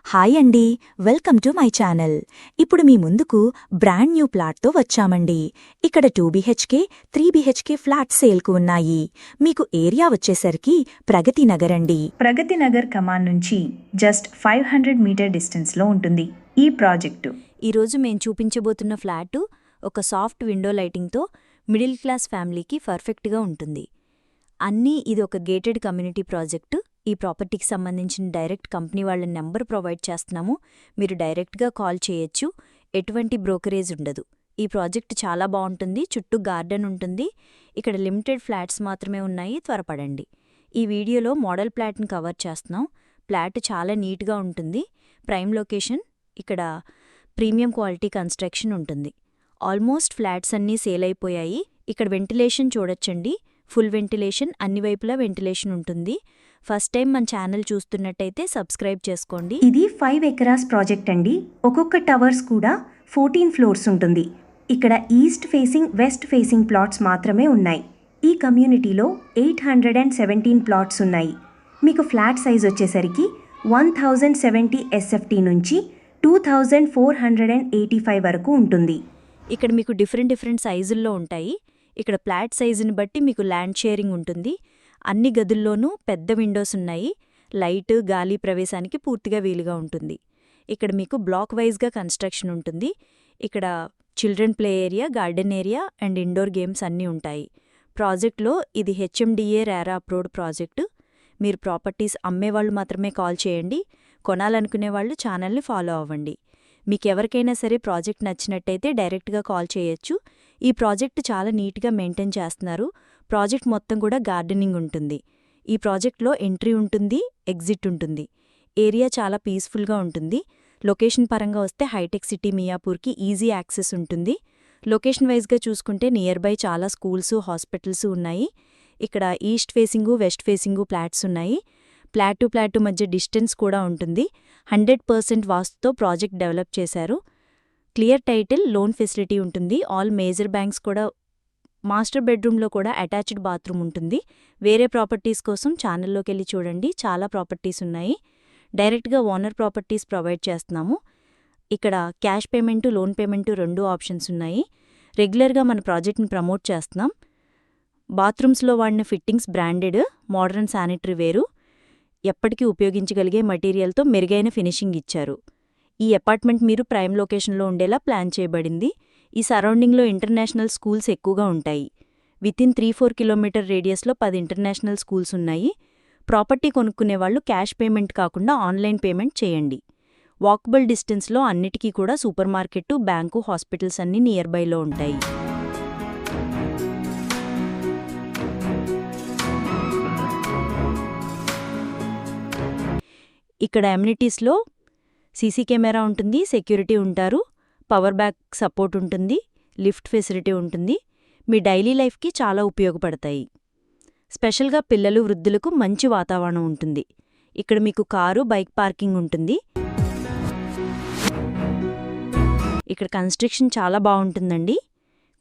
Hi అండి, welcome to my channel. ఇప్పుడు మీ ముందుకు బ్రాండ్ న్యూ ప్లాట్తో వచ్చామండి. ఇక్కడ 2BHK, 3BHK ఫ్లాట్ సేల్కు ఉన్నాయి. మీకు ఏరియా వచ్చేసరికి ప్రగతి నగర్ అండి. ప్రగతి నగర్ కమాన్ నుంచి జస్ట్ 500 మీటర్ డిస్టెన్స్లో ఉంటుంది ఈ ప్రాజెక్టు. ఈరోజు మేము చూపించబోతున్న ఫ్లాటు ఒక సాఫ్ట్ విండో లైటింగ్తో మిడిల్ క్లాస్ ఫ్యామిలీకి పర్ఫెక్ట్గా ఉంటుంది. ఇది ఒక గేటెడ్ కమ్యూనిటీ ప్రాజెక్టు. ఈ ప్రాపర్టీకి సంబంధించిన డైరెక్ట్ కంపెనీ వాళ్ళ నెంబర్ ప్రొవైడ్ చేస్తున్నాము. మీరు డైరెక్ట్గా కాల్ చేయొచ్చు. ఎటువంటి బ్రోకరేజ్ ఉండదు. ఈ ప్రాజెక్ట్ చాలా బాగుంటుంది. చుట్టూ గార్డెన్ ఉంటుంది. ఇక్కడ లిమిటెడ్ ఫ్లాట్స్ మాత్రమే ఉన్నాయి. త్వరపడండి. ఈ వీడియోలో మోడల్ ప్లాట్ని కవర్ చేస్తున్నాం. ప్లాట్ చాలా నీట్గా ఉంటుంది. Prime location. ఇక్కడ ప్రీమియం క్వాలిటీ కన్స్ట్రక్షన్ ఉంటుంది. ఆల్మోస్ట్ ఫ్లాట్స్ అన్నీ సేల్ అయిపోయాయి. ఇక్కడ వెంటిలేషన్ చూడొచ్చండి. ఫుల్ వెంటిలేషన్, అన్ని వైపులా వెంటిలేషన్ ఉంటుంది. ఫస్ట్ టైం మన ఛానల్ చూస్తున్నట్టయితే సబ్స్క్రైబ్ చేసుకోండి. ఇది 5 ఎకరాస్ ప్రాజెక్ట్ అండి. ఒక్కొక్క టవర్స్ కూడా 14 ఫ్లోర్స్ ఉంటుంది. ఇక్కడ east facing, west facing plots మాత్రమే ఉన్నాయి. ఈ కమ్యూనిటీలో 817 ప్లాట్స్ ఉన్నాయి. మీకు ఫ్లాట్ సైజ్ వచ్చేసరికి 1070 SFT నుంచి 2485 వరకు ఉంటుంది. ఇక్కడ మీకు డిఫరెంట్ సైజుల్లో ఉంటాయి. ఇక్కడ ఫ్లాట్ సైజుని బట్టి మీకు ల్యాండ్ షేరింగ్ ఉంటుంది. అన్ని గదుల్లోనూ పెద్ద విండోస్ ఉన్నాయి. లైట్, గాలి ప్రవేశానికి పూర్తిగా వీలుగా ఉంటుంది. ఇక్కడ మీకు బ్లాక్ వైజ్గా కన్స్ట్రక్షన్ ఉంటుంది. ఇక్కడ children play area, garden area and indoor games అన్నీ ఉంటాయి. ప్రాజెక్ట్లో ఇది HMDA RERA అప్రూవ్డ్ ప్రాజెక్టు. మీరు ప్రాపర్టీస్ అమ్మేవాళ్ళు మాత్రమే కాల్ చేయండి. కొనాలనుకునేవాళ్ళు ఛానల్ని ఫాలో అవ్వండి. మీకెవరికైనా సరే ప్రాజెక్ట్ నచ్చినట్టయితే డైరెక్ట్గా కాల్ చేయొచ్చు. ఈ ప్రాజెక్ట్ చాలా నీట్గా మెయింటైన్ చేస్తున్నారు. ప్రాజెక్ట్ మొత్తం కూడా గార్డెనింగ్ ఉంటుంది. ఈ ప్రాజెక్ట్లో ఎంట్రీ ఉంటుంది, ఎగ్జిట్ ఉంటుంది. ఏరియా చాలా పీస్ఫుల్గా ఉంటుంది. లొకేషన్ పరంగా వస్తే హైటెక్ సిటీ మియాపూర్కి ఈజీ యాక్సెస్ ఉంటుంది. లొకేషన్ వైజ్గా చూసుకుంటే నియర్ బై చాలా స్కూల్సు, హాస్పిటల్స్ ఉన్నాయి. ఇక్కడ east facing, west facing flats ఉన్నాయి. ఫ్లాట్ టు ఫ్లాట్ మధ్య డిస్టెన్స్ కూడా ఉంటుంది. 100% వాస్తుతో ప్రాజెక్ట్ డెవలప్ చేశారు. క్లియర్ టైటిల్, లోన్ ఫెసిలిటీ ఉంటుంది. ఆల్ మేజర్ బ్యాంక్స్ కూడా. మాస్టర్ బెడ్రూమ్లో కూడా అటాచ్డ్ బాత్రూమ్ ఉంటుంది. వేరే ప్రాపర్టీస్ కోసం ఛానల్లోకెళ్ళి చూడండి. చాలా ప్రాపర్టీస్ ఉన్నాయి. డైరెక్ట్గా ఓనర్ ప్రాపర్టీస్ ప్రొవైడ్ చేస్తున్నాము. ఇక్కడ cash payment, loan payment 2 options ఉన్నాయి. రెగ్యులర్గా మన ప్రాజెక్ట్ని ప్రమోట్ చేస్తున్నాం. బాత్రూమ్స్లో వాడిన ఫిట్టింగ్స్ బ్రాండెడ్, మోడర్న్ శానిటరీ వేరు, ఎప్పటికీ ఉపయోగించగలిగే మెటీరియల్తో మెరుగైన ఫినిషింగ్ ఇచ్చారు. ఈ అపార్ట్మెంట్ మీరు ప్రైమ్ లొకేషన్లో ఉండేలా ప్లాన్ చేయబడింది. ఈ సరౌండింగ్లో ఇంటర్నేషనల్ స్కూల్స్ ఎక్కువగా ఉంటాయి. వితిన్ 3-4 కిలోమీటర్ రేడియస్లో 10 ఇంటర్నేషనల్ స్కూల్స్ ఉన్నాయి. ప్రాపర్టీ కొనుక్కునేవాళ్లు క్యాష్ పేమెంట్ కాకుండా ఆన్లైన్ పేమెంట్ చేయండి. వాకబుల్ డిస్టెన్స్లో అన్నిటికీ కూడా సూపర్ మార్కెట్టు, బ్యాంకు, హాస్పిటల్స్ అన్నీ నియర్ బైలో ఉంటాయి. ఇక్కడ అమ్యూనిటీస్లో సీసీ కెమెరా ఉంటుంది, సెక్యూరిటీ ఉంటారు, పవర్ బ్యాక్ సపోర్ట్ ఉంటుంది, లిఫ్ట్ ఫెసిలిటీ ఉంటుంది. మీ డైలీ లైఫ్కి చాలా ఉపయోగపడతాయి. స్పెషల్గా పిల్లలు, వృద్ధులకు మంచి వాతావరణం ఉంటుంది. ఇక్కడ మీకు కారు, బైక్ పార్కింగ్ ఉంటుంది. ఇక్కడ కన్స్ట్రక్షన్ చాలా బాగుంటుందండి.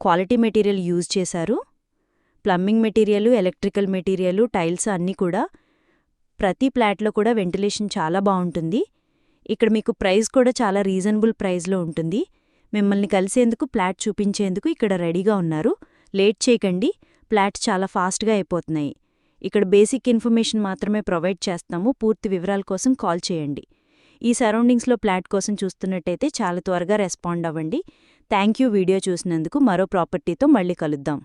క్వాలిటీ మెటీరియల్ యూజ్ చేశారు. Plumbing material, electrical material, tiles అన్నీ కూడా. ప్రతి ఫ్లాట్లో కూడా వెంటిలేషన్ చాలా బాగుంటుంది. ఇక్కడ మీకు ప్రైస్ కూడా చాలా రీజనబుల్ ప్రైస్లో ఉంటుంది. మిమ్మల్ని కలిసేందుకు, ఫ్లాట్ చూపించేందుకు ఇక్కడ రెడీగా ఉన్నారు. లేట్ చేయకండి. ఫ్లాట్స్ చాలా ఫాస్ట్గా అయిపోతున్నాయి. ఇక్కడ బేసిక్ ఇన్ఫర్మేషన్ మాత్రమే ప్రొవైడ్ చేస్తాము. పూర్తి వివరాల కోసం కాల్ చేయండి. ఈ సరౌండింగ్స్లో ఫ్లాట్ కోసం చూస్తున్నట్టయితే చాలా త్వరగా రెస్పాండ్ అవ్వండి. థ్యాంక్ యూ వీడియో చూసినందుకు. మరో ప్రాపర్టీతో మళ్ళీ కలుద్దాం.